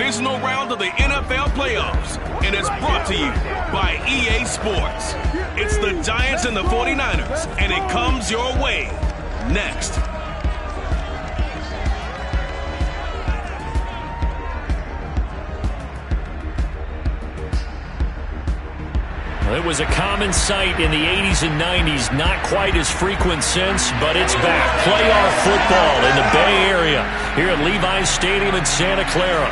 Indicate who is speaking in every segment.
Speaker 1: divisional round of the NFL playoffs, and it's brought to you by EA Sports. It's the Giants and the 49ers, and it comes your way next.
Speaker 2: It was a common sight in the 80s and 90s, not quite as frequent since, but it's back. Playoff football in the Bay Area here at Levi's Stadium in Santa Clara.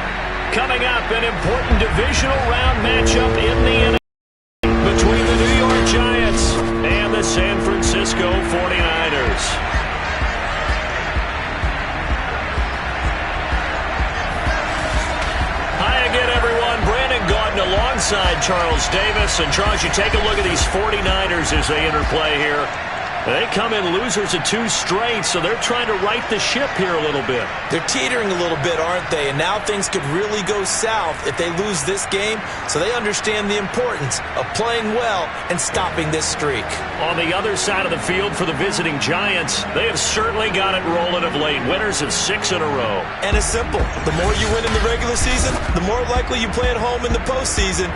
Speaker 2: Coming up, an important divisional round matchup in the NFL between the New York Giants and the San Francisco 49ers. Alongside Charles Davis. And Charles, you take a look at these 49ers as they interplay here. They come in losers of 2 straight, so they're trying to right the ship here a little bit.
Speaker 3: They're teetering a little bit, aren't they? And now things could really go south if they lose this game, so they understand the importance of playing well and stopping this streak.
Speaker 2: On the other side of the field for the visiting Giants, they have certainly got it rolling of late. Winners of 6 in a row.
Speaker 3: And it's simple. The more you win in the regular season, the more likely you play at home in the postseason.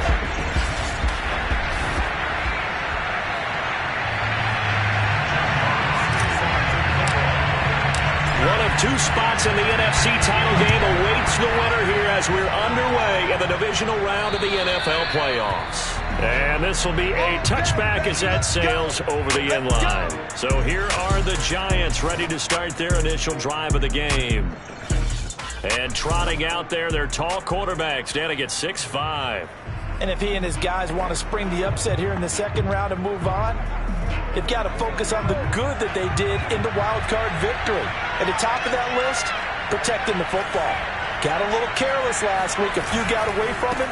Speaker 2: One of 2 spots in the NFC title game awaits the winner here as we're underway in the divisional round of the NFL playoffs. And this will be a touchback as that sails over the end line. So here are the Giants ready to start their initial drive of the game. And trotting out there, their tall quarterback standing at 6'5".
Speaker 3: And if he and his guys want to spring the upset here in the second round and move on, they've got to focus on the good that they did in the wild card victory. At the top of that list, protecting the football. Got a little careless last week. A few got away from him.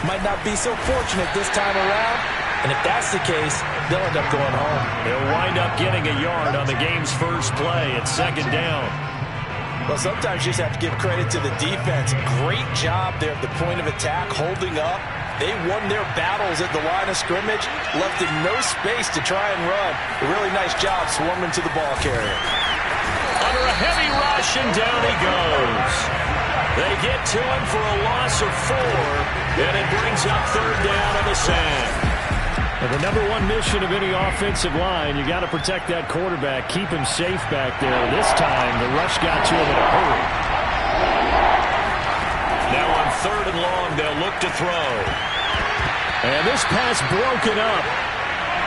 Speaker 3: Might not be so fortunate this time around. And if that's the case, they'll end up going home.
Speaker 2: He'll wind up getting a yard on the game's first play at second down.
Speaker 3: Well, sometimes you just have to give credit to the defense. Great job there at the point of attack, holding up. They won their battles at the line of scrimmage, left in no space to try and run. A really nice job swarming to the ball carrier.
Speaker 2: Under a heavy rush, and down he goes. They get to him for a loss of 4, and it brings up third down on the sack. The number one mission of any offensive line, you got to protect that quarterback, keep him safe back there. This time, the rush got to him in a hurry. Now on third and long, they'll look to throw. And this pass broken up.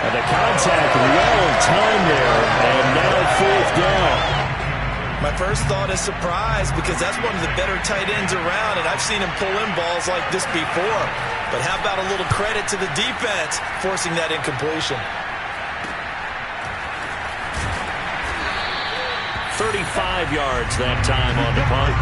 Speaker 2: And the contact well in time there, and now fourth down.
Speaker 3: My first thought is surprise because that's one of the better tight ends around, and I've seen him pull in balls like this before. But how about a little credit to the defense forcing that incompletion?
Speaker 2: 35 yards that time on the punt.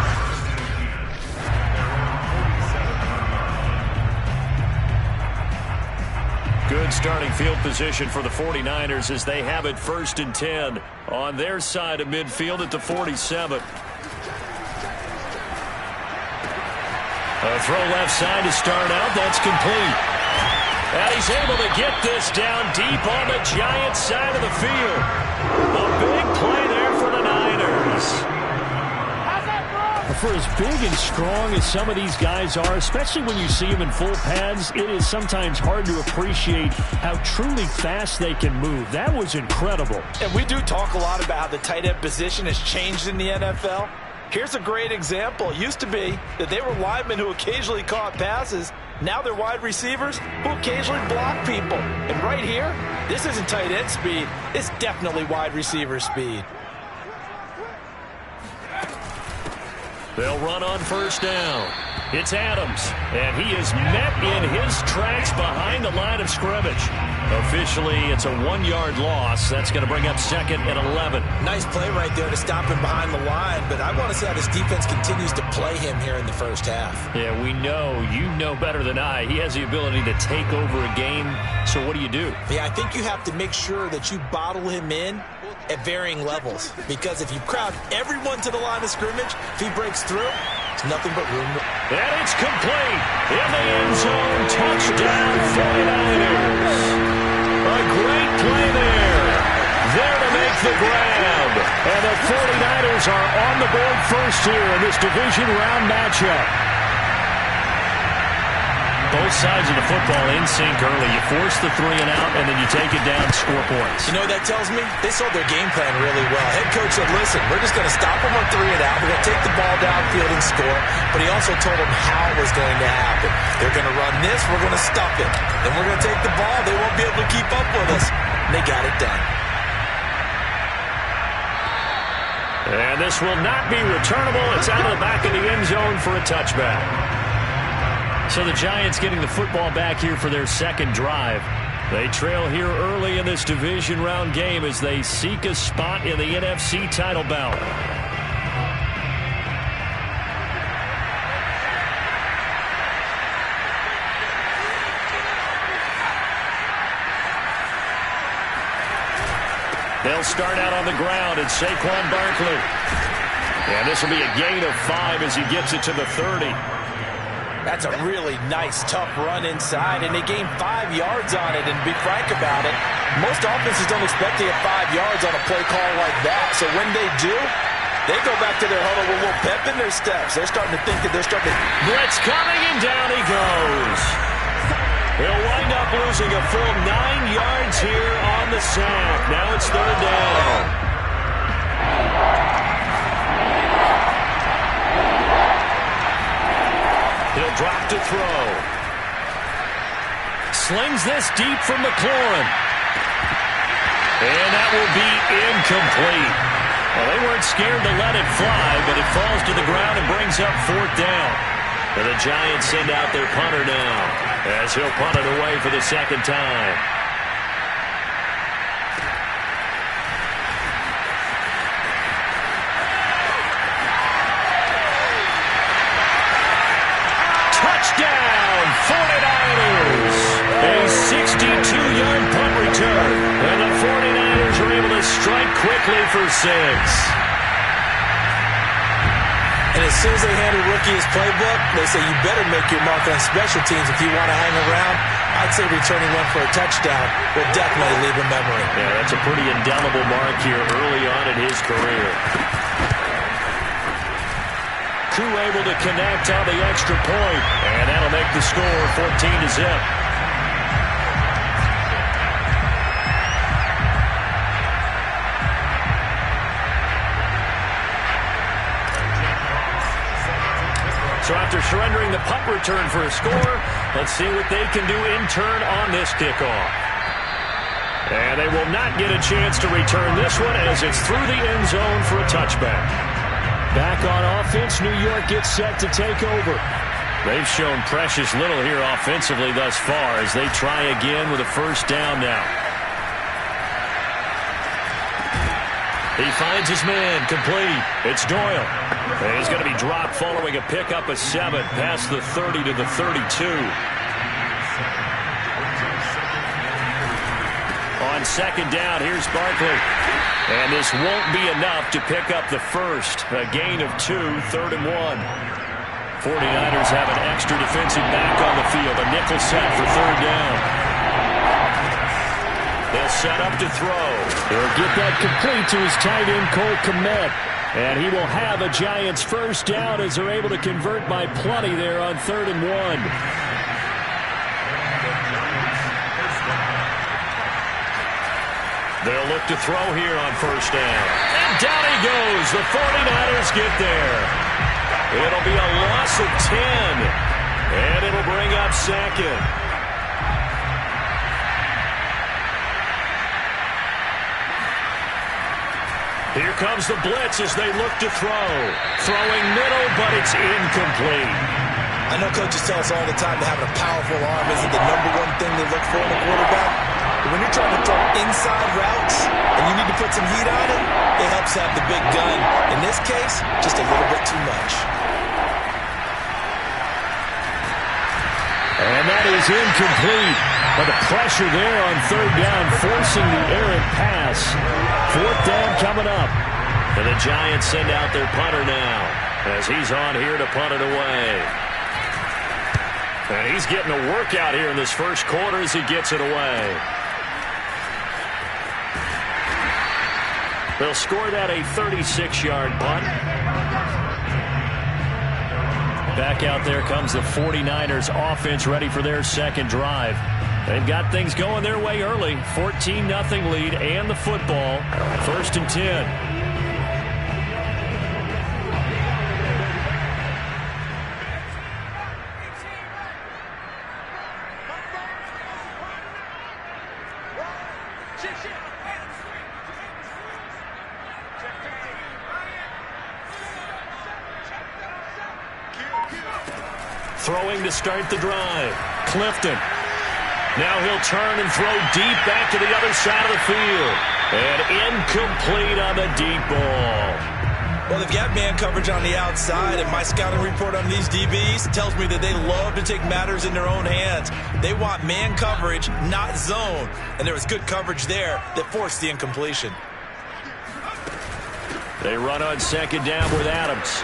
Speaker 2: Good starting field position for the 49ers as they have it 1st and 10 on their side of midfield at the 47. A throw left side to start out. That's complete. And he's able to get this down deep on the Giants side of the field. A big play there for the Niners. For as big and strong as some of these guys are, especially when you see them in full pads, it is sometimes hard to appreciate how truly fast they can move. That was incredible.
Speaker 3: And we do talk a lot about how the tight end position has changed in the NFL. Here's a great example. It used to be that they were linemen who occasionally caught passes. Now they're wide receivers who occasionally block people. And right here, this isn't tight end speed. It's definitely wide receiver speed.
Speaker 2: They'll run on first down. It's Adams, and he is met in his tracks behind the line of scrimmage. Officially, it's a 1-yard loss. That's going to bring up 2nd and 11.
Speaker 3: Nice play right there to stop him behind the line, but I want to see how this defense continues to play him here in the first half.
Speaker 2: Yeah, we know. You know better than I. He has the ability to take over a game, so what do?
Speaker 3: Yeah, I think you have to make sure that you bottle him in at varying levels, because if you crowd everyone to the line of scrimmage, if he breaks through, it's nothing but room.
Speaker 2: And it's complete in the end zone. Touchdown 49ers. A great play there to make the grab, and the 49ers are on the board first here in this division round matchup. both sides of the football in sync early. You force the 3 and out, and then you take it down, score points.
Speaker 3: You know what that tells me? They sold their game plan really well. Head coach said, listen, we're just going to stop them on 3 and out. We're going to take the ball downfield and score. But he also told them how it was going to happen. They're going to run this. We're going to stop it. Then we're going to take the ball. They won't be able to keep up with us. And they got it done.
Speaker 2: And this will not be returnable. It's out of the back of the end zone for a touchback. So the Giants getting the football back here for their second drive. They trail here early in this division round game as they seek a spot in the NFC title bout. They'll start out on the ground at Saquon Barkley. And this will be a gain of 5 as he gets it to the 30.
Speaker 3: That's a really nice, tough run inside, and they gained 5 yards on it. And to be frank about it, most offenses don't expect to get 5 yards on a play call like that. So when they do, they go back to their huddle with a little pep in their steps. They're starting to think that they're starting to...
Speaker 2: Blitz coming, and down he goes. He'll wind up losing a full 9 yards here on the sack. Now it's 3rd down. He'll drop to throw. Slings this deep from McLaurin. And that will be incomplete. Well, they weren't scared to let it fly, but it falls to the ground and brings up 4th down. And the Giants send out their punter now, as he'll punt it away for the second time. Touchdown, 49ers! A 62-yard punt return. And the 49ers are able to strike quickly for 6.
Speaker 3: And as soon as they hand a rookie his playbook, they say you better make your mark on special teams if you want to hang around. I'd say returning one for a touchdown will definitely leave a memory.
Speaker 2: Yeah, that's a pretty indelible mark here early on in his career. Koo able to connect on the extra point, and that'll make the score 14-0. So after surrendering the punt return for a score, let's see what they can do in turn on this kickoff. And they will not get a chance to return this one as it's through the end zone for a touchback. Back on offense, New York gets set to take over. They've shown precious little here offensively thus far as they try again with a 1st down now. He finds his man, complete. It's Doyle. And he's going to be dropped following a pickup of 7 past the 30 to the 32. On 2nd down, here's Barkley. And this won't be enough to pick up the 1st. A gain of 2, 3rd and 1. 49ers have an extra defensive back on the field. A nickel set for 3rd down. They'll set up to throw. He'll get that complete to his tight end, Cole Kmet. And he will have a Giants 1st down as they're able to convert by plenty there on 3rd and 1. They'll look to throw here on 1st down. And down he goes. The 49ers get there. It'll be a loss of 10. And it'll bring up 2nd. Here comes the blitz as they look to throw. Throwing middle, but it's incomplete.
Speaker 3: I know coaches tell us all the time that having a powerful arm isn't the #1 thing they look for in a quarterback. But when you're trying to throw inside routes and you need to put some heat on it, it helps have the big gun. In this case, just a little bit too much.
Speaker 2: And that is incomplete. But the pressure there on 3rd down, forcing the errant pass. 4th down coming up. And the Giants send out their punter now as he's on here to punt it away. And he's getting a workout here in this 1st quarter as he gets it away. They'll score that a 36-yard punt. Back out there comes the 49ers offense ready for their second drive. They've got things going their way early. 14-0 lead and the football. 1st and 10. Throwing to start the drive. Clifton. Now he'll turn and throw deep back to the other side of the field. And incomplete on the deep ball.
Speaker 3: Well, they've got man coverage on the outside, and my scouting report on these DBs tells me that they love to take matters in their own hands. They want man coverage, not zone. And there was good coverage there that forced the incompletion.
Speaker 2: They run on 2nd down with Adams.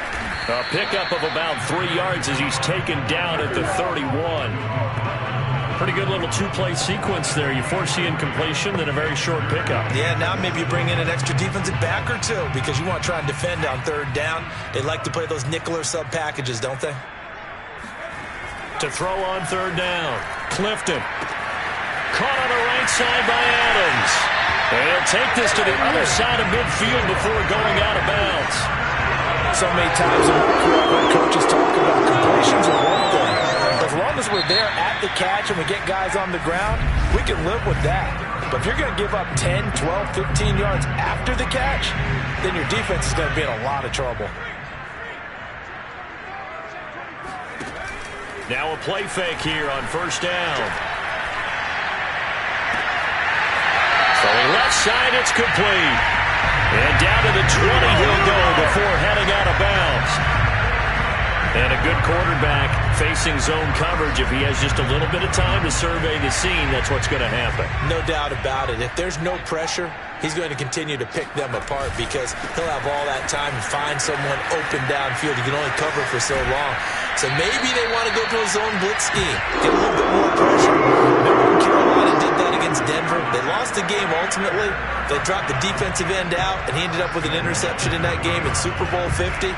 Speaker 2: A pickup of about 3 yards as he's taken down at the 31. Pretty good little two-play sequence there. You force the incompletion, then a very short pickup.
Speaker 3: Yeah, now maybe you bring in an extra defensive back or two because you want to try and defend on 3rd down. They like to play those nickel or sub packages, don't they?
Speaker 2: To throw on 3rd down. Clifton. Caught on the right side by Adams. And he'll take this to the other side of midfield before going out of bounds.
Speaker 3: So many times in my career, I've heard coaches talk about completions are one thing. As long as we're there at the catch and we get guys on the ground, we can live with that. But if you're going to give up 10, 12, 15 yards after the catch, then your defense is going to be in a lot of trouble.
Speaker 2: Now a play fake here on 1st down. Throwing left side, it's complete. And down to the 20 he'll go before heading out of bounds. And a good quarterback facing zone coverage. If he has just a little bit of time to survey the scene, that's what's going to happen.
Speaker 3: No doubt about it. If there's no pressure, he's going to continue to pick them apart because he'll have all that time to find someone open downfield. He can only cover for so long. So maybe they want to go to a zone blitz scheme, get a little bit more pressure. Remember when Carolina did that against Denver? They lost the game ultimately. They dropped the defensive end out, and he ended up with an interception in that game in Super Bowl 50.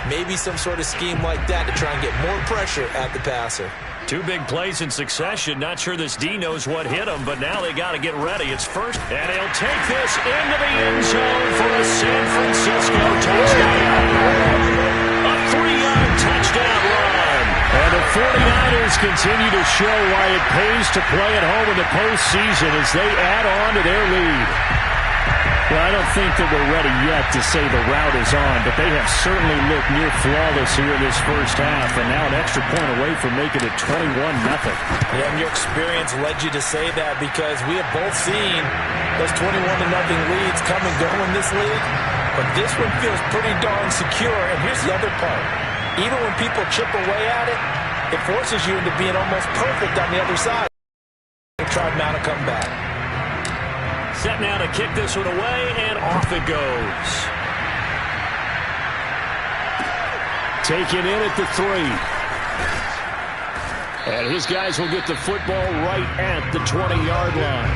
Speaker 3: Maybe some sort of scheme like that to try and get more pressure at the passer.
Speaker 2: 2 big plays in succession. Not sure this D knows what hit him, but now they got to get ready. It's 1st, and he'll take this into the end zone for a San Francisco touchdown. A 3-yard touchdown run. And the 49ers continue to show why it pays to play at home in the postseason as they add on to their lead. Well, I don't think that we're ready yet to say the route is on, but they have certainly looked near flawless here in this first half, and now an extra point away from making it 21-0.
Speaker 3: Yeah, and your experience led you to say that because we have both seen those 21-0 leads come and go in this league, but this one feels pretty darn secure, and here's the other part. Even when people chip away at it, it forces you into being almost perfect on the other side. Try to mount a comeback.
Speaker 2: Set now to kick this one away, and off it goes. Taken in at the 3. And his guys will get the football right at the 20-yard line.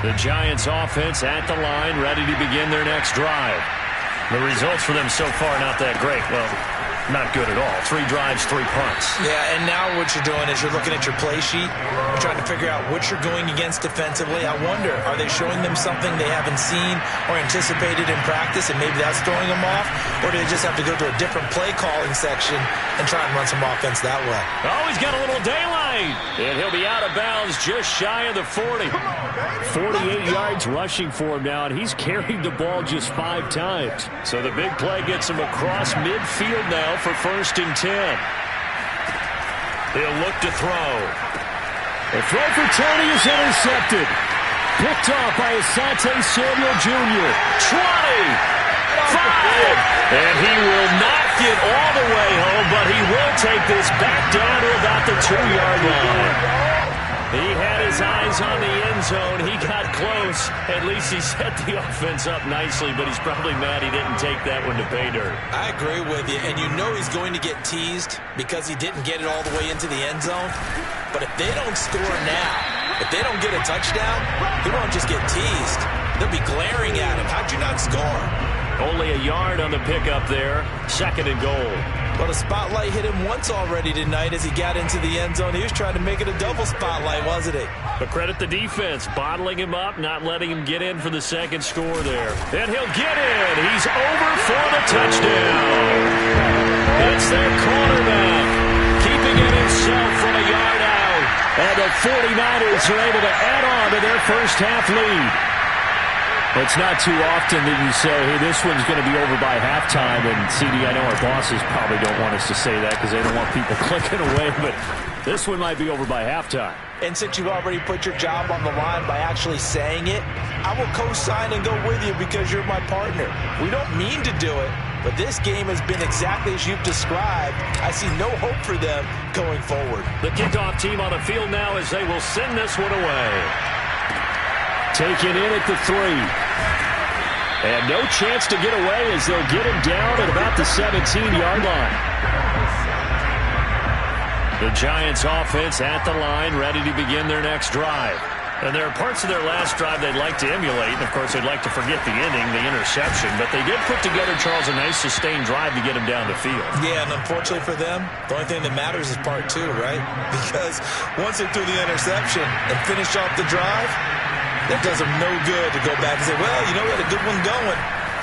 Speaker 2: The Giants offense at the line, ready to begin their next drive. The results for them so far not that great. Well, not good at all. 3 drives, 3 punts.
Speaker 3: Yeah, and now what you're doing is you're looking at your play sheet. You're trying to figure out what you're going against defensively. I wonder, are they showing them something they haven't seen or anticipated in practice, and maybe that's throwing them off? Or do they just have to go to a different play calling section and try and run some offense that way?
Speaker 2: Oh, he's got a little daylight. And he'll be out of bounds just shy of the 40. 48 yards rushing for him now, and he's carried the ball just 5 times. So the big play gets him across midfield now for 1st and 10. He'll look to throw. The throw for Tony is intercepted. Picked off by Asante Samuel Jr. 20. 5. And he will not get all the way home, but he will take this back down to about the 2-yard line. He had his eyes on the end zone. He got close. At least he set the offense up nicely, but he's probably mad he didn't take that one to pay dirt.
Speaker 3: I agree with you, and you know he's going to get teased because he didn't get it all the way into the end zone. But if they don't score now, if they don't get a touchdown, he won't just get teased. They'll be glaring at him. How'd you not score?
Speaker 2: Only a yard on the pickup there. 2nd and goal.
Speaker 3: Well, the spotlight hit him once already tonight as he got into the end zone. He was trying to make it a double spotlight, wasn't he?
Speaker 2: But credit the defense, bottling him up, not letting him get in for the 2nd score there. And he'll get in. He's over for the touchdown. It's their cornerback, keeping it himself from a yard out. And the 49ers are able to add on to their first half lead. It's not too often that you say, hey, this one's going to be over by halftime. And, CD, I know our bosses probably don't want us to say that because they don't want people clicking away. But this one might be over by halftime.
Speaker 3: And since you've already put your job on the line by actually saying it, I will co-sign and go with you because you're my partner. We don't mean to do it, but this game has been exactly as you've described. I see no hope for them going forward.
Speaker 2: The kickoff team on the field now as they will send this one away. Taken in at the 3. And no chance to get away as they'll get him down at about the 17-yard line. The Giants offense at the line, ready to begin their next drive. And there are parts of their last drive they'd like to emulate. And, of course, they'd like to forget the ending, the interception. But they did put together, Charles, a nice sustained drive to get him down the field.
Speaker 3: Yeah, and unfortunately for them, the only thing that matters is part 2, right? Because once they threw the interception and finished off the drive, that does them no good to go back and say, well, you know, we had a good one going.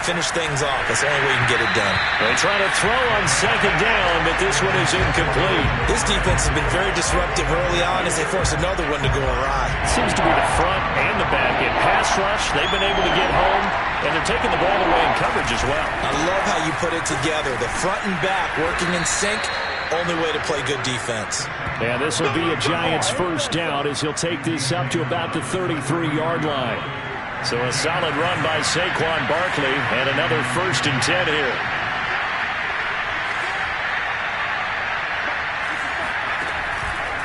Speaker 3: Finish things off. That's the only way you can get it done.
Speaker 2: They try to throw on 2nd down, but this one is incomplete.
Speaker 3: This defense has been very disruptive early on as they force another one to go awry.
Speaker 2: Seems to be the front and the back. In pass rush, they've been able to get home, and they're taking the ball away in coverage as well.
Speaker 3: I love how you put it together. The front and back working in sync. Only way to play good defense.
Speaker 2: And this will be a Giants first down as he'll take this up to about the 33-yard line. So a solid run by Saquon Barkley and another 1st and 10 here.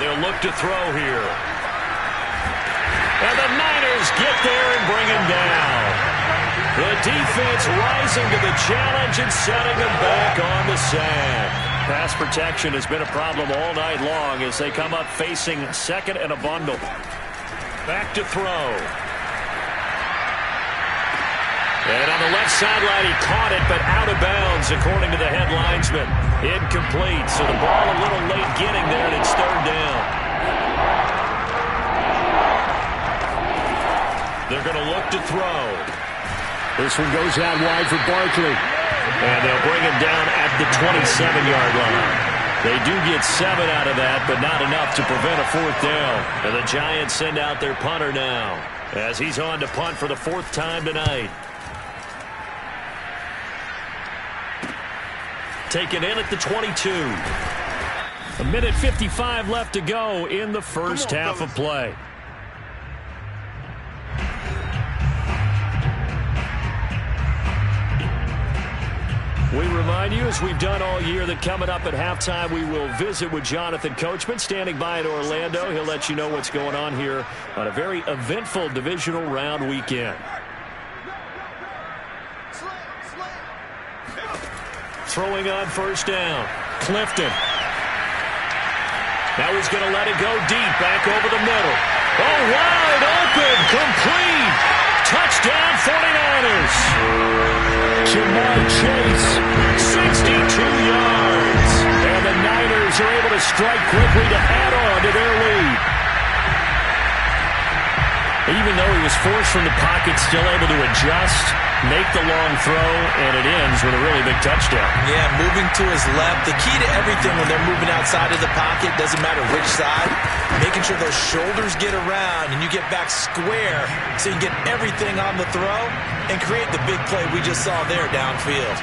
Speaker 2: They'll look to throw here. And the Niners get there and bring him down. The defense rising to the challenge and setting them back on the sack. Pass protection has been a problem all night long as they come up facing 2nd and a bundle. Back to throw. And on the left sideline, he caught it, but out of bounds, according to the head linesman. Incomplete, so the ball a little late getting there, and it's 3rd down. They're going to look to throw. This one goes out wide for Barkley. And they'll bring him down at the 27-yard line. They do get 7 out of that, but not enough to prevent a 4th down. And the Giants send out their punter now as he's on to punt for the 4th time tonight. Taken in at the 22. 1:55 left to go in the first half of play. We remind you, as we've done all year, that coming up at halftime, we will visit with Jonathan Coachman, standing by in Orlando. He'll let you know what's going on here on a very eventful divisional round weekend. Throwing on 1st down. Clifton. Now he's going to let it go deep, back over the middle. Oh, wide open, complete. Touchdown, 49ers. Jamar Chase, 62 yards. And the Niners are able to strike quickly to add on to their lead. Even though he was forced from the pocket, still able to adjust, make the long throw, and it ends with a really big touchdown.
Speaker 3: Yeah, moving to his left. The key to everything when they're moving outside of the pocket, doesn't matter which side, making sure those shoulders get around and you get back square so you can get everything on the throw and create the big play we just saw there downfield.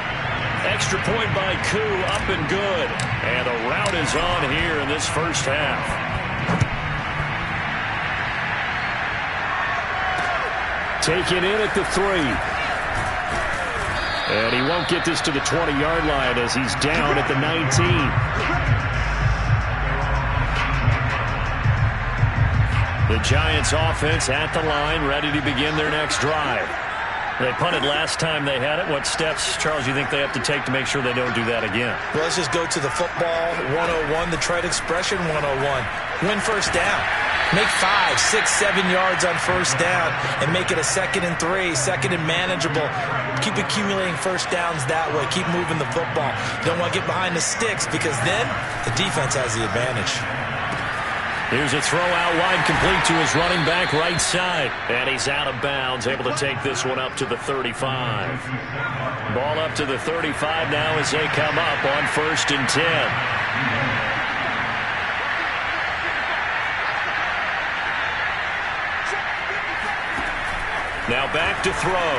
Speaker 2: Extra point by Koo, up and good. And the route is on here in this first half. Taken in at the 3. And he won't get this to the 20-yard line as he's down at the 19. The Giants offense at the line, ready to begin their next drive. They punted last time they had it. What steps, Charles, you think they have to take to make sure they don't do that again?
Speaker 3: Well, let's just go to the football 101, the trade expression 101. Win 1st down. Make 5, 6, 7 yards on first down and make it a 2nd and 3, 2nd and manageable. Keep accumulating first downs that way. Keep moving the football. You don't want to get behind the sticks because then the defense has the advantage.
Speaker 2: Here's a throw out wide, complete to his running back right side. And he's out of bounds, able to take this one up to the 35. Ball up to the 35 now as they come up on 1st and 10. Now back to throw.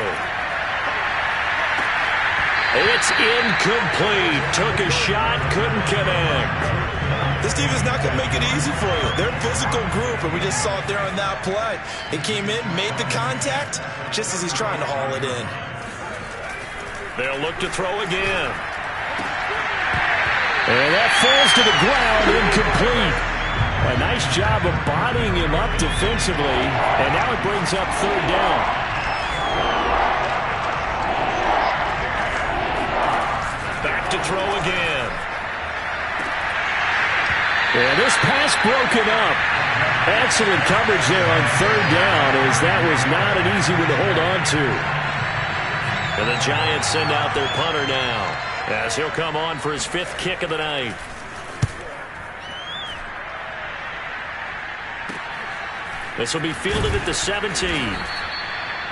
Speaker 2: It's incomplete. Took a shot, couldn't connect.
Speaker 3: This team is not going to make it easy for you. They're a physical group, and we just saw it there on that play. It came in, made the contact, just as he's trying to haul it in.
Speaker 2: They'll look to throw again. And that falls to the ground, incomplete. A nice job of bodying him up defensively, and now it brings up 3rd down. Back to throw again. And this pass broken up. Excellent coverage there on 3rd down, as that was not an easy one to hold on to. And the Giants send out their punter now, as he'll come on for his 5th kick of the night. This will be fielded at the 17.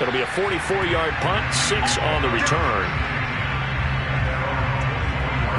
Speaker 2: It'll be a 44-yard punt, 6 on the return.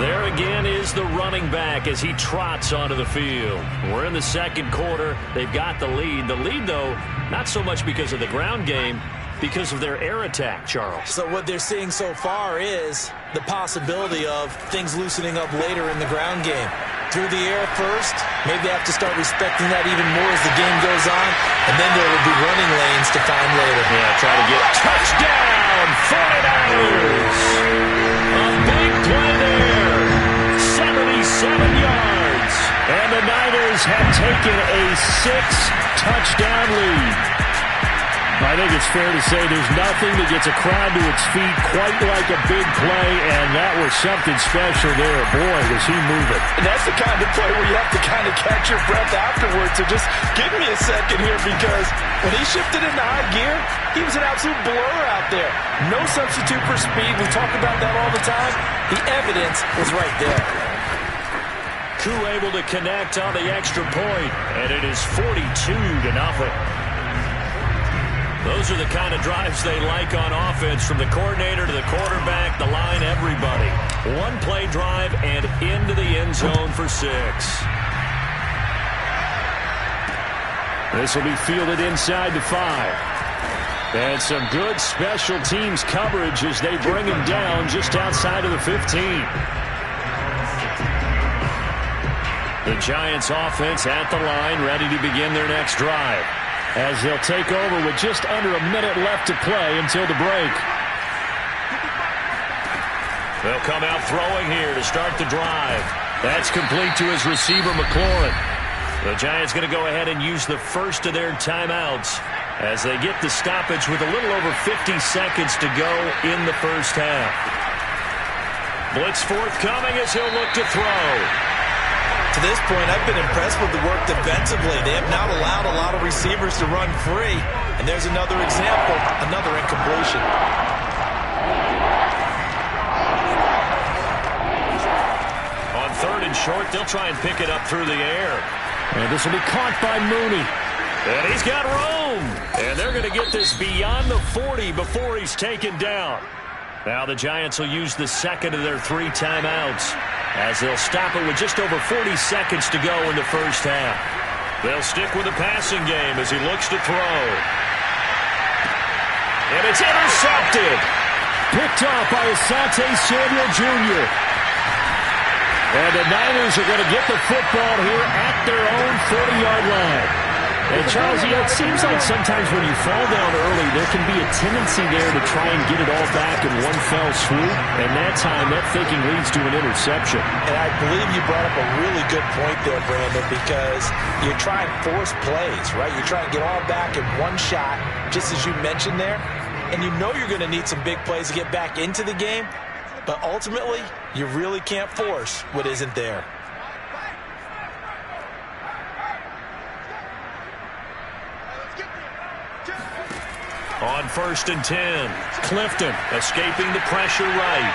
Speaker 2: There again is the running back as he trots onto the field. We're in the 2nd quarter. They've got the lead. The lead, though, not so much because of the ground game, because of their air attack, Charles.
Speaker 3: So what they're seeing so far is the possibility of things loosening up later in the ground game. Through the air first, maybe they have to start respecting that even more as the game goes on, and then there will be running lanes to find later.
Speaker 2: Yeah, try to get touchdown, 49ers. A big play there, 77 yards, and the Niners have taken a 6-touchdown lead. I think it's fair to say there's nothing that gets a crowd to its feet quite like a big play, and that was something special there. Boy, was he moving.
Speaker 3: And that's the kind of play where you have to kind of catch your breath afterwards. So just give me a second here, because when he shifted into high gear, he was an absolute blur out there. No substitute for speed. We talk about that all the time. The evidence was right there.
Speaker 2: Koo able to connect on the extra point, and it is 42-0. Those are the kind of drives they like on offense, from the coordinator to the quarterback, the line, everybody. One play drive and into the end zone for 6. This will be fielded inside the 5. And some good special teams coverage as they bring him down just outside of the 15. The Giants offense at the line, ready to begin their next drive, as they'll take over with just under a minute left to play until the break. They'll come out throwing here to start the drive. That's complete to his receiver, McLaurin. The Giants going to go ahead and use the first of their timeouts as they get the stoppage with a little over 50 seconds to go in the first half. Blitz forthcoming as he'll look to throw.
Speaker 3: To this point, I've been impressed with the work defensively. They have not allowed a lot of receivers to run free. And there's another example, another incompletion.
Speaker 2: On 3rd and short, they'll try and pick it up through the air. And this will be caught by Mooney. And he's got room. And they're going to get this beyond the 40 before he's taken down. Now the Giants will use the 2nd of their 3 timeouts, as they'll stop it with just over 40 seconds to go in the first half. They'll stick with the passing game as he looks to throw. And it's intercepted. Picked off by Asante Samuel Jr. And the Niners are going to get the football here at their own 40-yard line. And Charles, it seems like sometimes when you fall down early, there can be a tendency there to try and get it all back in one fell swoop. And that time, that thinking leads to an interception.
Speaker 3: And I believe you brought up a really good point there, Brandon, because you try and force plays, right? You try and get all back in one shot, just as you mentioned there. And you know you're going to need some big plays to get back into the game. But ultimately, you really can't force what isn't there.
Speaker 2: On 1st and 10, Clifton escaping the pressure right.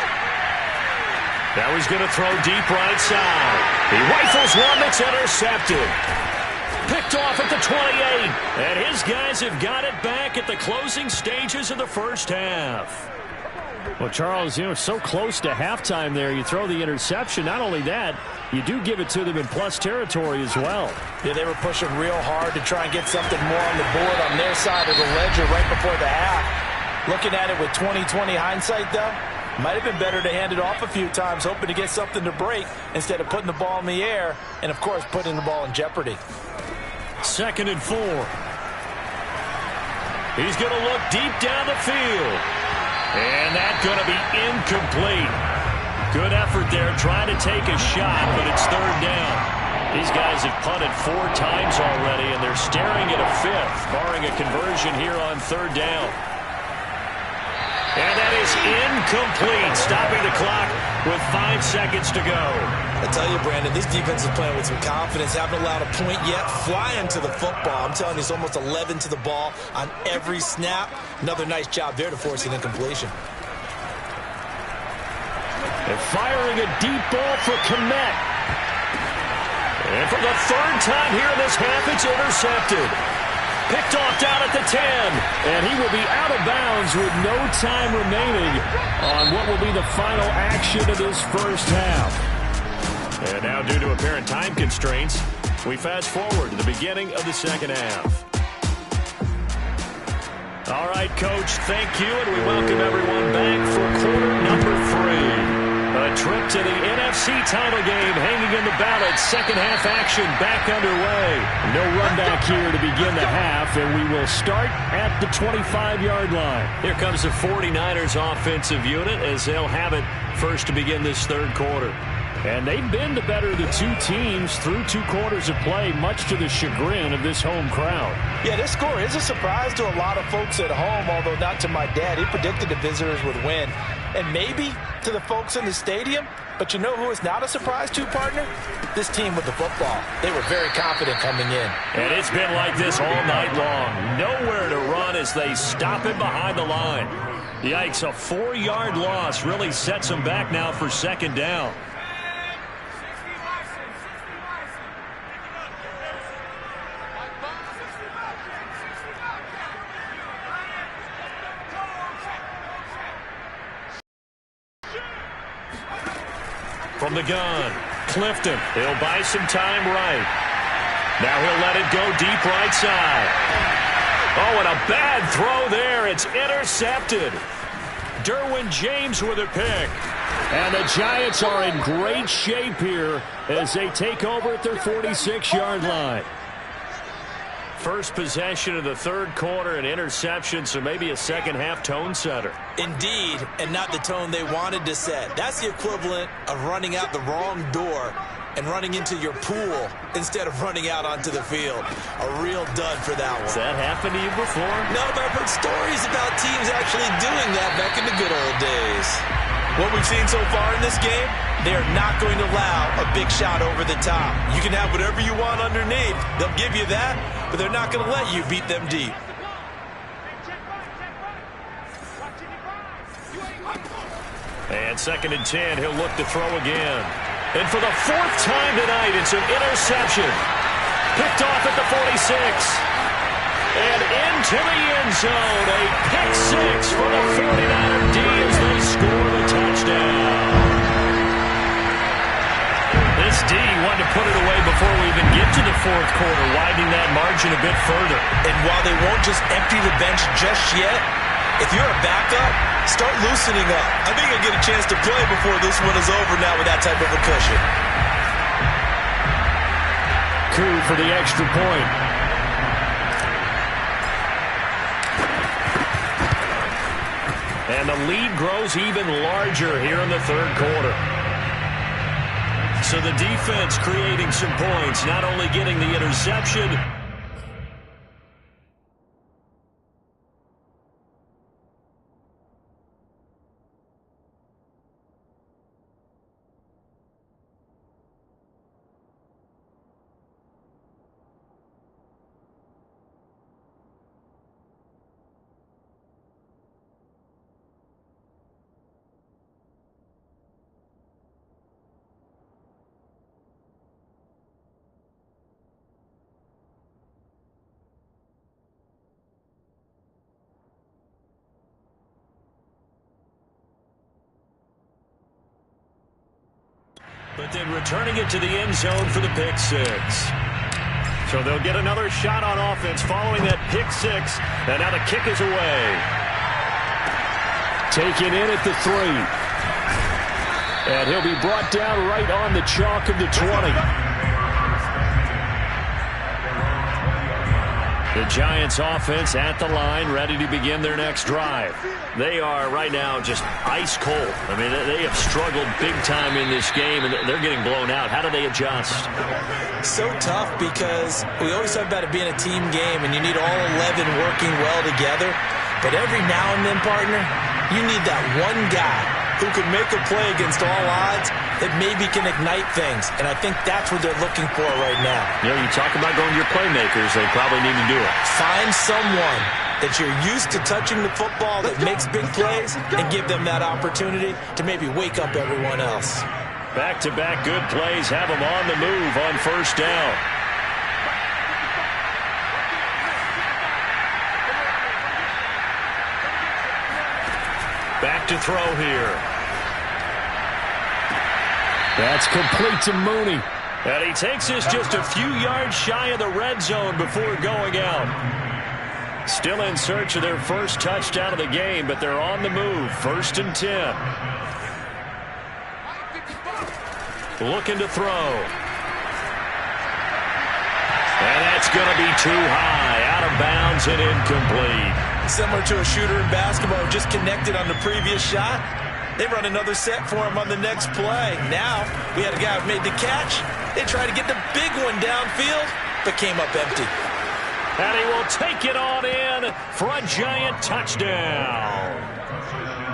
Speaker 2: Now he's going to throw deep right side. He rifles one that's intercepted. Picked off at the 28. And his guys have got it back at the closing stages of the first half.
Speaker 4: Well, Charles, so close to halftime there. You throw the interception. Not only that, you do give it to them in plus territory as well.
Speaker 3: Yeah, they were pushing real hard to try and get something more on the board on their side of the ledger right before the half. Looking at it with 20/20 hindsight, though, might have been better to hand it off a few times, hoping to get something to break instead of putting the ball in the air and, of course, putting the ball in jeopardy.
Speaker 2: 2nd and 4. He's going to look deep down the field. And that's going to be incomplete. Good effort there trying to take a shot, but it's 3rd down. These guys have punted 4 times already, and they're staring at a 5th, barring a conversion here on 3rd down. And that is incomplete, stopping the clock with 5 seconds to go.
Speaker 5: I tell you, Brandon, this defense is playing with some confidence. Haven't allowed a point yet. Flying to the football. I'm telling you, it's almost 11 to the ball on every snap. Another nice job there to force an incompletion.
Speaker 2: And firing a deep ball for Kmet. And for the 3rd time here in this half, it's intercepted. Picked off down at the 10. And he will be out of bounds with no time remaining on what will be the final action of this first half. And now, due to apparent time constraints, we fast forward to the beginning of the second half. All right, Coach, thank you, and we welcome everyone back for quarter number 3. A trip to the NFC title game hanging in the balance. Second half action back underway. No run back here to begin the half, and we will start at the 25-yard line. Here comes the 49ers offensive unit as they'll have it first to begin this 3rd quarter.
Speaker 4: And they've been the better of the 2 teams through 2 quarters of play, much to the chagrin of this home crowd.
Speaker 3: Yeah, this score is a surprise to a lot of folks at home, although not to my dad. He predicted the visitors would win. And maybe to the folks in the stadium, but you know who is not a surprise to, partner? This team with the football. They were very confident coming in.
Speaker 2: And it's been like this all night long. Nowhere to run as they stop it behind the line. Yikes, a 4-yard loss really sets them back now for 2nd down. From the gun, Clifton. He'll buy some time right. Now he'll let it go deep right side. Oh, and a bad throw there. It's intercepted. Derwin James with a pick.
Speaker 4: And the Giants are in great shape here as they take over at their 46-yard line.
Speaker 2: First possession of the 3rd quarter, an interception, so maybe a second-half tone setter.
Speaker 5: Indeed, and not the tone they wanted to set. That's the equivalent of running out the wrong door and running into your pool instead of running out onto the field. A real dud for that one.
Speaker 2: Has that happened to you before?
Speaker 5: No, but I've heard stories about teams actually doing that back in the good old days.
Speaker 3: What we've seen so far in this game, they are not going to allow a big shot over the top. You can have whatever you want underneath. They'll give you that, but they're not going to let you beat them deep.
Speaker 2: And 2nd and 10, he'll look to throw again. And for the 4th time tonight, it's an interception. Picked off at the 46. And into the end zone, a pick 6 for the 49er D as they score the touchdown. This D wanted to put it away before we even get to the 4th quarter, widening that margin a bit further.
Speaker 5: And while they won't just empty the bench just yet, if you're a backup, start loosening up. I think you'll get a chance to play before this one is over now with that type of a cushion.
Speaker 4: Coup for the extra point.
Speaker 2: And the lead grows even larger here in the 3rd quarter. So the defense creating some points, not only getting the interception, but then returning it to the end zone for the pick six.
Speaker 4: So they'll get another shot on offense following that pick six. And now the kick is away. Taken in at the 3. And he'll be brought down right on the chalk of the 20. The Giants offense at the line, ready to begin their next drive. They are right now just ice cold. I mean, they have struggled big time in this game, and they're getting blown out. How do they adjust?
Speaker 3: So tough because we always talk about it being a team game, and you need all 11 working well together. But every now and then, partner, you need that one guy who can make a play against all odds that maybe can ignite things. And I think that's what they're looking for right now.
Speaker 4: You know, you talk about going to your playmakers, they probably need to do it.
Speaker 3: Find someone that you're used to touching the football that makes big plays and give them that opportunity to maybe wake up everyone else.
Speaker 2: Back-to-back good plays have them on the move on first down. Back to throw here.
Speaker 4: That's complete to Mooney.
Speaker 2: And he takes this just a few yards shy of the red zone before going out. Still in search of their first touchdown of the game, but they're on the move. 1st and 10. Looking to throw. And that's going to be too high. Out of bounds and incomplete.
Speaker 3: Similar to a shooter in basketball who just connected on the previous shot. They run another set for him on the next play. Now, we had a guy who made the catch. They tried to get the big one downfield, but came up empty.
Speaker 2: And he will take it on in for a Giant touchdown.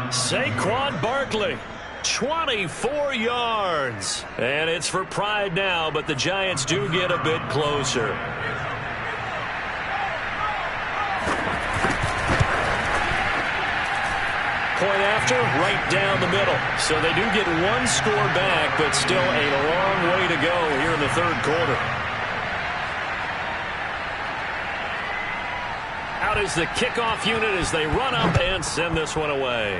Speaker 2: Saquon Barkley, 24 yards. And it's for pride now, but the Giants do get a bit closer. Point after, right down the middle. So they do get one score back, but still a long way to go here in the third quarter. Out is the kickoff unit as they run up and send this one away.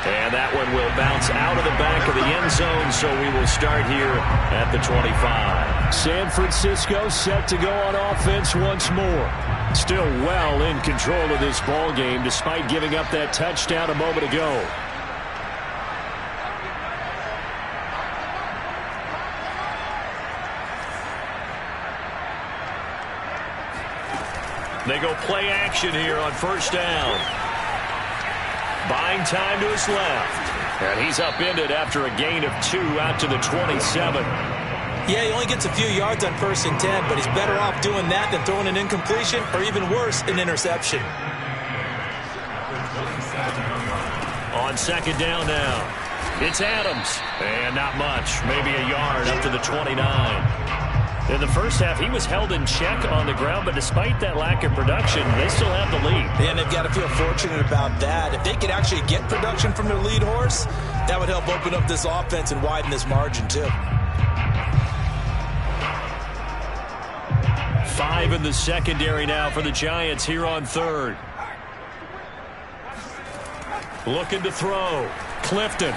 Speaker 2: And that one will bounce out of the back of the end zone, so we will start here at the 25.
Speaker 4: San Francisco set to go on offense once more. Still well in control of this ball game despite giving up that touchdown a moment ago.
Speaker 2: They go play action here on first down. Buying time to his left. And he's upended after a gain of 2 out to the 27.
Speaker 3: Yeah, he only gets a few yards on 1st and 10, but he's better off doing that than throwing an incompletion or even worse, an interception.
Speaker 2: On second down now. It's Adams. And not much. Maybe a yard up to the 29. In the first half, he was held in check on the ground, but despite that lack of production, they still have the lead.
Speaker 3: And they've got to feel fortunate about that. If they could actually get production from their lead horse, that would help open up this offense and widen this margin, too.
Speaker 2: 5 in the secondary now for the Giants here on third. Looking to throw. Clifton.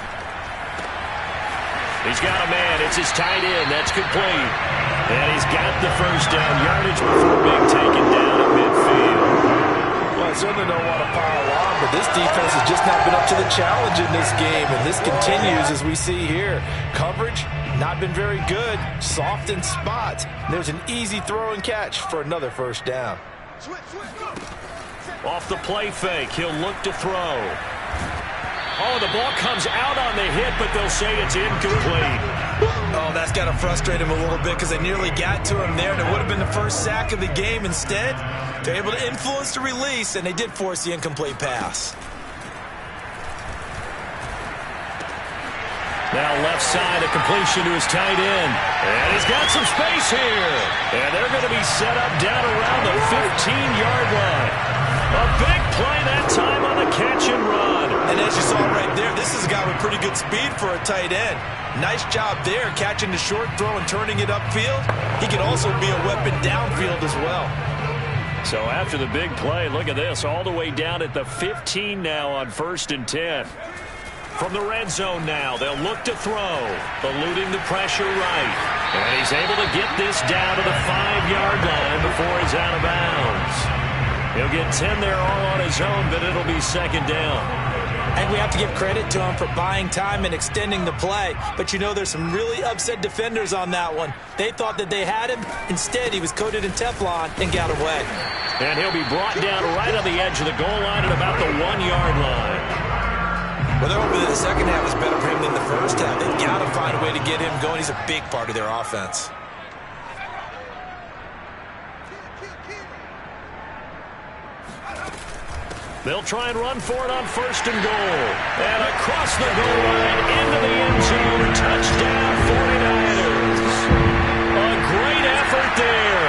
Speaker 2: He's got a man. It's his tight end. That's complete. And he's got the first down. Yardage before being taken down at midfield.
Speaker 3: Well, I certainly don't want to pile on, but this defense has just not been up to the challenge in this game. And this continues as we see here. Coverage, not been very good. Soft in spots. There's an easy throw and catch for another first down.
Speaker 2: Off the play fake, he'll look to throw. Oh, the ball comes out on the hit, but they'll say it's incomplete.
Speaker 3: Oh, that's got to frustrate him a little bit because they nearly got to him there, and it would have been the first sack of the game. Instead, they're able to influence the release, and they did force the incomplete pass.
Speaker 2: Now left side, a completion to his tight end. And he's got some space here. And they're going to be set up down around the 15-yard line. A big play that time on the catch and run.
Speaker 3: And as you saw right there, this is a guy with pretty good speed for a tight end. Nice job there, catching the short throw and turning it upfield. He can also be a weapon downfield as well.
Speaker 2: So after the big play, look at this, all the way down at the 15 now on 1st and 10. From the red zone now, they'll look to throw, eluding the pressure right. And he's able to get this down to the 5-yard line before he's out of bounds. He'll get 10 there all on his own, but it'll be second down.
Speaker 3: And we have to give credit to him for buying time and extending the play. But, you know, there's some really upset defenders on that one. They thought that they had him. Instead, he was coated in Teflon and got away.
Speaker 2: And he'll be brought down right on the edge of the goal line at about the 1-yard line.
Speaker 5: Well, they're hoping that the second half is better for him than the first half. They've got to find a way to get him going. He's a big part of their offense.
Speaker 2: They'll try and run for it on first and goal. And across the goal line into the end zone. Touchdown 49ers. A great effort there.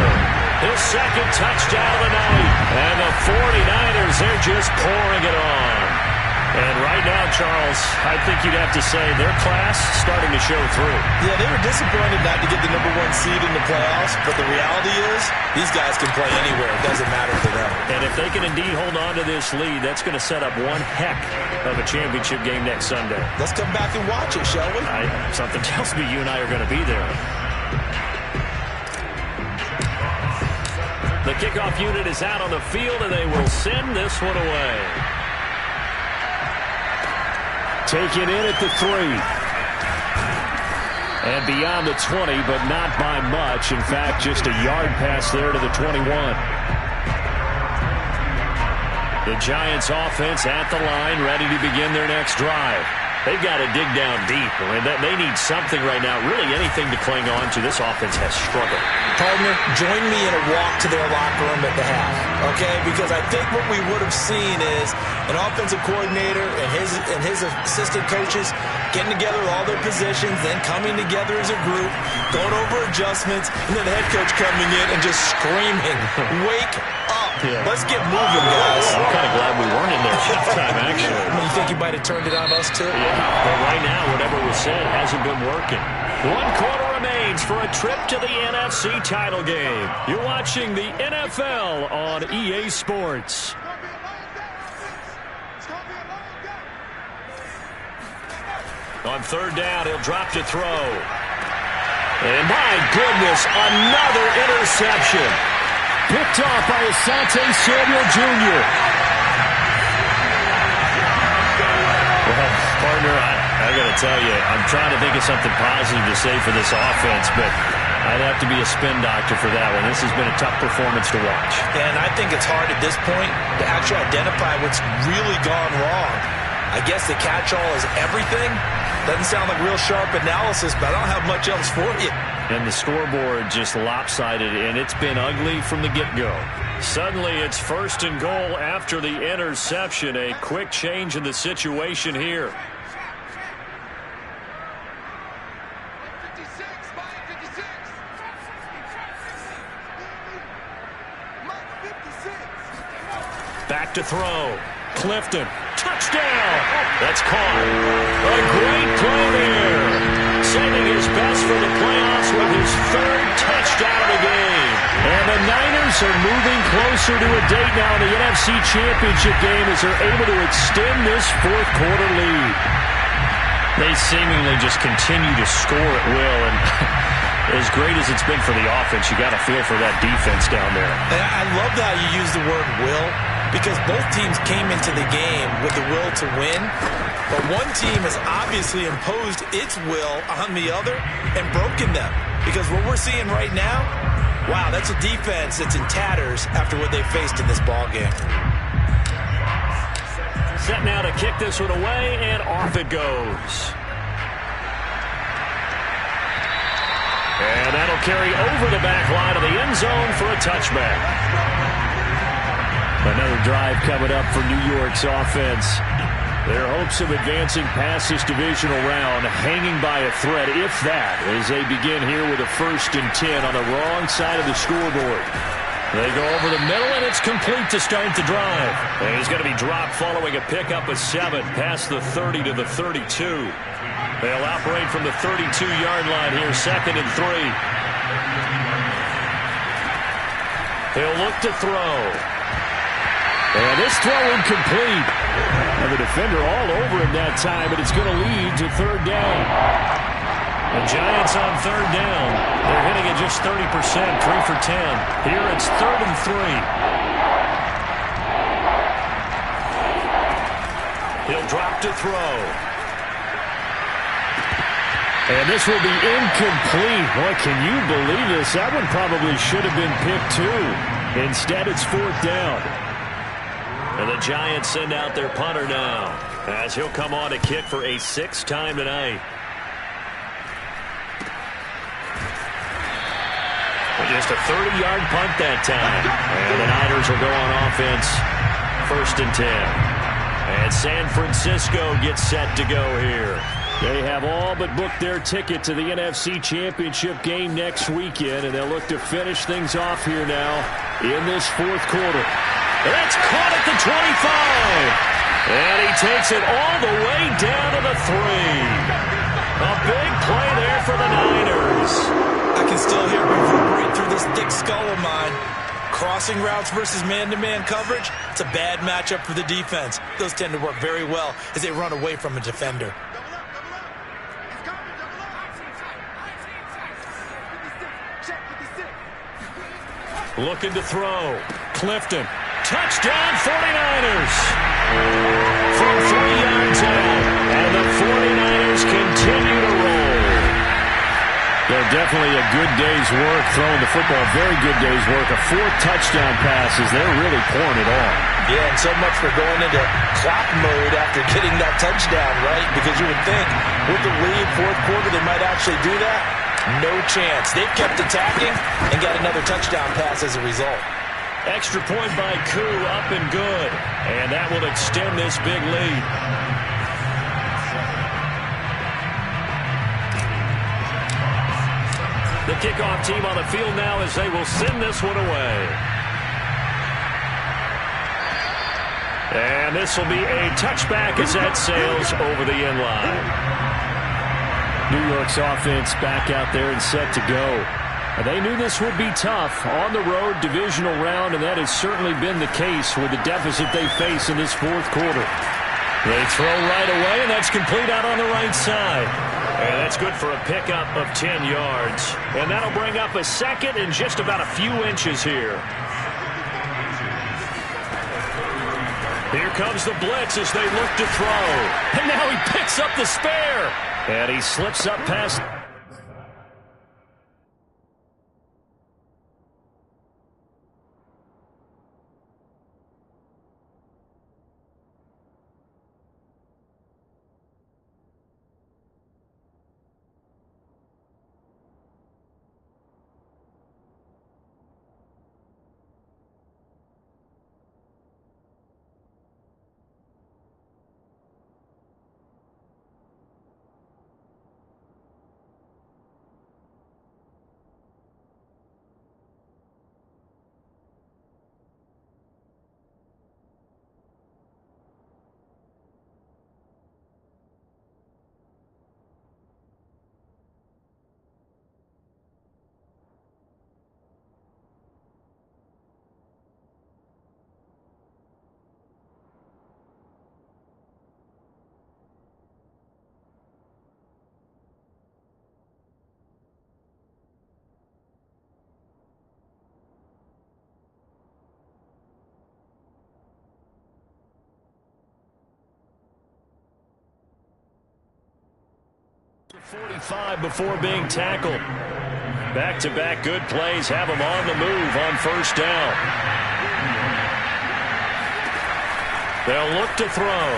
Speaker 2: His second touchdown of the night. And the 49ers, they're just pouring it on. And right now, Charles, I think you'd have to say their class starting to show through.
Speaker 3: Yeah, they were disappointed not to get the #1 seed in the playoffs, but the reality is these guys can play anywhere. It doesn't matter for them.
Speaker 2: And if they can indeed hold on to this lead, that's going to set up one heck of a championship game next Sunday.
Speaker 3: Let's come back and watch it, shall we?
Speaker 2: Something tells me you and I are going to be there. The kickoff unit is out on the field, and they will send this one away. Taken in at the 3. And beyond the 20, but not by much. In fact, just a yard pass there to the 21. The Giants offense at the line, ready to begin their next drive. They've got to dig down deep. I mean, they need something right now, really anything to cling on to. This offense has struggled.
Speaker 3: Partner, join me in a walk to their locker room at the half, okay? Because I think what we would have seen is an offensive coordinator and his assistant coaches getting together with all their positions, then coming together as a group, going over adjustments, and then the head coach coming in and just screaming, "Wake up. Yeah. Let's get moving, guys."
Speaker 2: I'm kind of glad we weren't in there halftime, actually.
Speaker 3: You think you might have turned it on us, too?
Speaker 2: Yeah, but right now, whatever was said hasn't been working. 1 quarter remains for a trip to the NFC title game. You're watching the NFL on EA Sports. On third down, he'll drop to throw. And my goodness, another interception. Picked off by Asante Samuel Jr. Well, partner, I got to tell you, I'm trying to think of something positive to say for this offense, but I'd have to be a spin doctor for that one. This has been a tough performance to watch.
Speaker 3: And I think it's hard at this point to actually identify what's really gone wrong. I guess the catch-all is everything. Doesn't sound like real sharp analysis, but I don't have much else for you.
Speaker 2: And the scoreboard just lopsided, and it's been ugly from the get-go. Suddenly, it's first and goal after the interception. A quick change in the situation here. Back to throw. Clifton. Touchdown. That's caught. A great play there. Saving his best for the playoffs with his 3rd touchdown of the game. And the Niners are moving closer to a date now in the NFC Championship game as they're able to extend this 4th quarter lead. They seemingly just continue to score at will, and as great as it's been for the offense, you got to feel for that defense down there.
Speaker 3: And I love how you use the word will, because both teams came into the game with the will to win, but one team has obviously imposed its will on the other and broken them. Because what we're seeing right now, wow, that's a defense that's in tatters after what they faced in this ballgame.
Speaker 2: Set now to kick this one away, and off it goes. And that'll carry over the back line of the end zone for a touchback. Another drive coming up for New York's offense. Their hopes of advancing past this divisional round hanging by a thread, if that, as they begin here with a 1st and 10 on the wrong side of the scoreboard. They go over the middle, and it's complete to start the drive. And he's going to be dropped following a pickup of 7 past the 30 to the 32. They'll operate from the 32-yard line here, 2nd and 3. He'll look to throw. And this throw incomplete. And the defender all over him that time, but it's going to lead to third down. The Giants on third down. They're hitting at just 30%, 3 for 10. Here it's 3rd and 3. He'll drop to throw. And this will be incomplete. Boy, can you believe this? That one probably should have been picked too. Instead, it's 4th down.
Speaker 4: And the Giants send out their punter now, as he'll come on to kick for a 6th time tonight. Just a 30-yard punt that time. And the Niners will go on offense, 1st and 10. And San Francisco gets set to go here.
Speaker 2: They have all but booked their ticket to the NFC Championship game next weekend, and they'll look to finish things off here now in this 4th quarter.
Speaker 4: That's caught at the 25. And he takes it all the way down to the 3. A big play there for the Niners.
Speaker 3: I can still hear it reverberate through this thick skull of mine. Crossing routes versus man-to-man coverage, it's a bad matchup for the defense. Those tend to work very well as they run away from a defender.
Speaker 2: Looking to throw. Clifton. Touchdown 49ers. From 3 yards out. And the 49ers continue to roll. They're definitely a good day's work throwing the football. Very good day's work. A 4th touchdown passes. They're really pouring it on.
Speaker 3: Yeah, and so much for going into clock mode after getting that touchdown, right? Because you would think with the lead, 4th quarter, they might actually do that. No chance. They've kept attacking and got another touchdown pass as a result.
Speaker 2: Extra point by Koo, up and good. And that will extend this big lead. The kickoff team on the field now as they will send this one away. And this will be a touchback as that sails over the end line. New York's offense back out there and set to go. They knew this would be tough on the road, divisional round, and that has certainly been the case with the deficit they face in this 4th quarter. They throw right away, and that's complete out on the right side. And that's good for a pickup of 10 yards. And that'll bring up a 2nd and just about a few inches here. Here comes the blitz as they look to throw. And now he picks up the spare. And he slips up past. .45 before being tackled. Back-to-back good plays have him on the move on 1st down. They'll look to throw.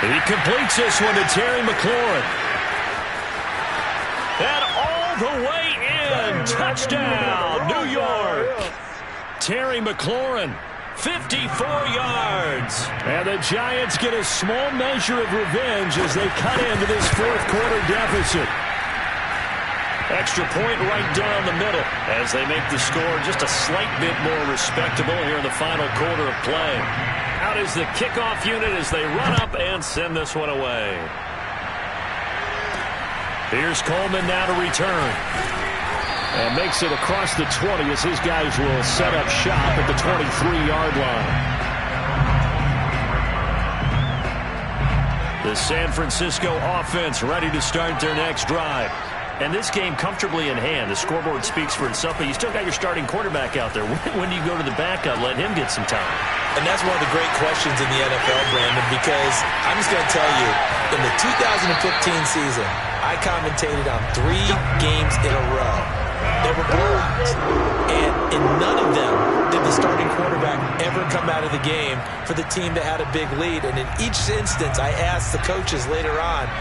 Speaker 2: He completes this one to Terry McLaurin. And all the way in. Touchdown, New York. Terry McLaurin. 54 yards. And the Giants get a small measure of revenge as they cut into this 4th quarter deficit. Extra point right down the middle as they make the score just a slight bit more respectable here in the final quarter of play. Out is the kickoff unit as they run up and send this one away. Here's Coleman now to return. And makes it across the 20 as his guys will set up shop at the 23-yard line. The San Francisco offense ready to start their next drive. And this game comfortably in hand. The scoreboard speaks for itself, but you still got your starting quarterback out there. When do you go to the backup, let him get some time?
Speaker 5: And that's one of the great questions in the NFL, Brandon, because I'm just going to tell you, in the 2015 season, I commentated on 3 games in a row. They were blowouts. And in none of them did the starting quarterback ever come out of the game for the team that had a big lead. And in each instance, I asked the coaches later on,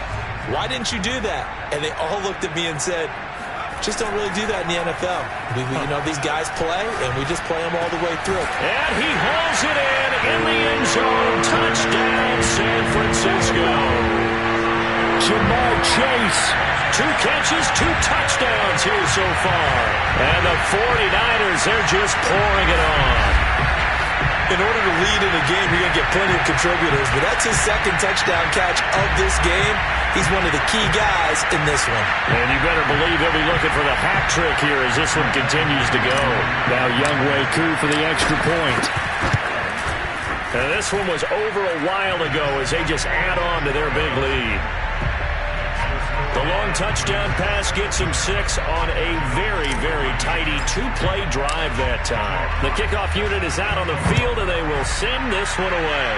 Speaker 5: why didn't you do that? And they all looked at me and said, just don't really do that in the NFL. These guys play, and we just play them all the way through.
Speaker 2: And he hauls it in the end zone. Touchdown, San Francisco. Jamar Chase. 2 catches, 2 touchdowns here so far. And the 49ers, they're just pouring it on.
Speaker 5: In order to lead in a game, you're going to get plenty of contributors, but that's his second touchdown catch of this game. He's one of the key guys in this one.
Speaker 2: And you better believe he'll be looking for the hat trick here as this one continues to go. Now Younghoe Koo for the extra point. And this one was over a while ago as they just add on to their big lead. The long touchdown pass gets him 6 on a very, very tidy 2-play drive that time. The kickoff unit is out on the field, and they will send this one away.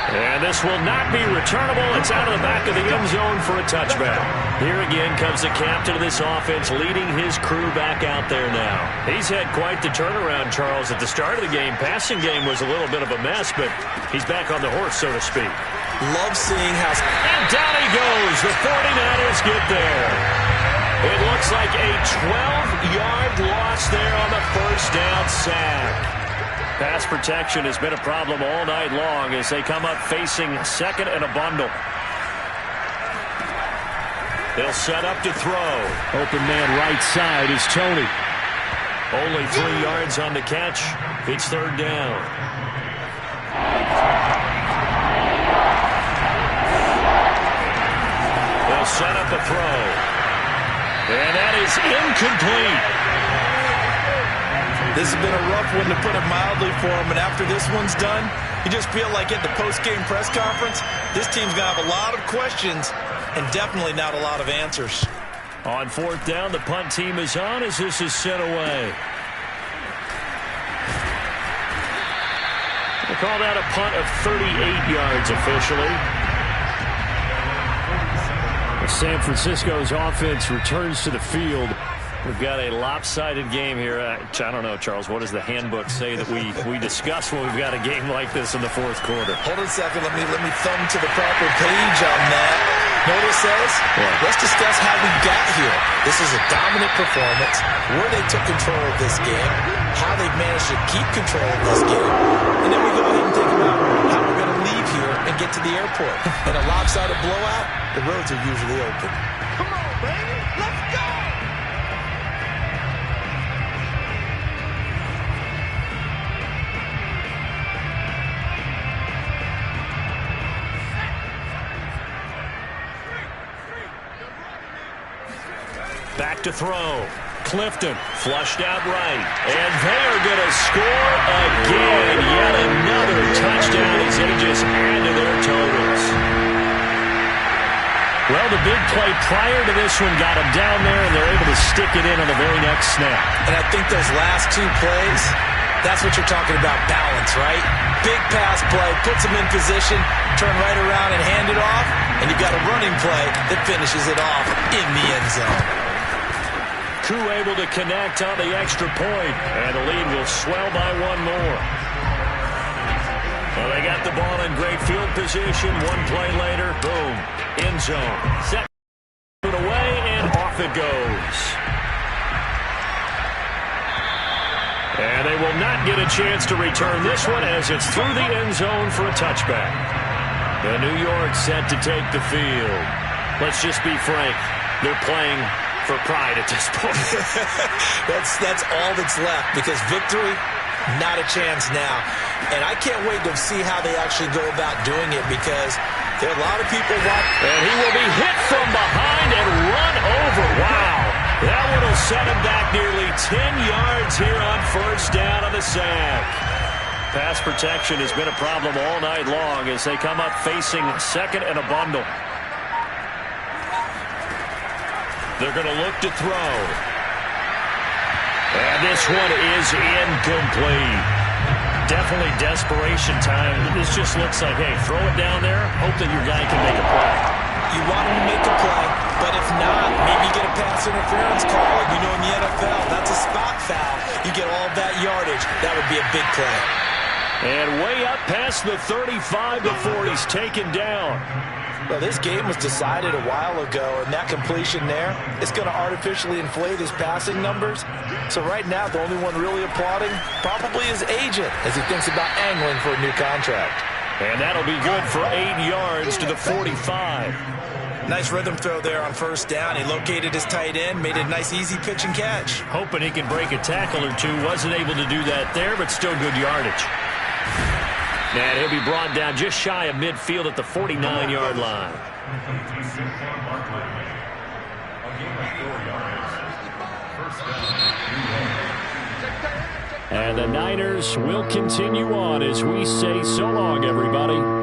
Speaker 2: And this will not be returnable. It's out of the back of the end zone for a touchback. Here again comes the captain of this offense leading his crew back out there now. He's had quite the turnaround, Charles. At the start of the game, passing game was a little bit of a mess, but he's back on the horse, so to speak.
Speaker 5: Love seeing how...
Speaker 2: And down he goes. The 49ers get there. It looks like a 12-yard loss there on the first down sack. Pass protection has been a problem all night long as they come up facing second and a bundle. They'll set up to throw. Open man right side is Tony. Only 3 yards on the catch. It's third down. They'll set up a throw. And that is incomplete.
Speaker 3: This has been a rough one, to put it mildly, for him. And after this one's done, you just feel like at the post-game press conference, this team's going to have a lot of questions and definitely not a lot of answers.
Speaker 2: On fourth down, the punt team is on as this is sent away. They call that a punt of 38 yards officially. San Francisco's offense returns to the field. We've got a lopsided game here. I don't know, Charles, what does the handbook say that we discuss when we've got a game like this in the fourth quarter?
Speaker 3: Hold on a second. Let me thumb to the proper page on that. Know what it says? Yeah. Let's discuss how we got here. This is a dominant performance, where they took control of this game, how they managed to keep control of this game, and then we go ahead and think about how we're going to leave here and get to the airport. In a lopsided blowout, the roads are usually open. Come on, baby. Let's go!
Speaker 2: Back to throw. Clifton flushed out right. And they are going to score again. Yet another touchdown as they just add to their totals. Well, the big play prior to this one got them down there, and they're able to stick it in on the very next snap.
Speaker 3: And I think those last 2 plays, that's what you're talking about, balance, right? Big pass play, puts them in position, turn right around and hand it off, and you've got a running play that finishes it off in the end zone.
Speaker 2: Koo able to connect on the extra point, and the lead will swell by 1 more. Well, they got the ball in great field position. 1 play later, boom, end zone. Set it away, and off it goes. And they will not get a chance to return this one as it's through the end zone for a touchback. The New York set to take the field. Let's just be frank, they're playing for pride at this point.
Speaker 3: That's all that's left, because victory, not a chance now. And I can't wait to see how they actually go about doing it, because
Speaker 5: There are a lot of people watching.
Speaker 2: And he will be hit from behind and run over. Wow. That one will set him back nearly 10 yards here on first down on the sack. Pass protection has been a problem all night long as they come up facing second and a bundle. They're going to look to throw. And this one is incomplete. Definitely desperation time. This just looks like, hey, throw it down there, hope that your guy can make a play.
Speaker 5: You want him to make a play, but if not, maybe you get a pass interference call. Like you know in the NFL, that's a spot foul. You get all that yardage. That would be a big play.
Speaker 2: And way up past the 35 before he's taken down.
Speaker 3: Well, this game was decided a while ago, and that completion there is going to artificially inflate his passing numbers. So right now, the only one really applauding probably his agent as he thinks about angling for a new contract.
Speaker 2: And that'll be good for 8 yards to the 45.
Speaker 5: Nice rhythm throw there on first down. He located his tight end, made a nice easy pitch and catch.
Speaker 2: Hoping he can break a tackle or two. Wasn't able to do that there, but still good yardage. And he'll be brought down just shy of midfield at the 49-yard line. And the Niners will continue on as we say so long, everybody.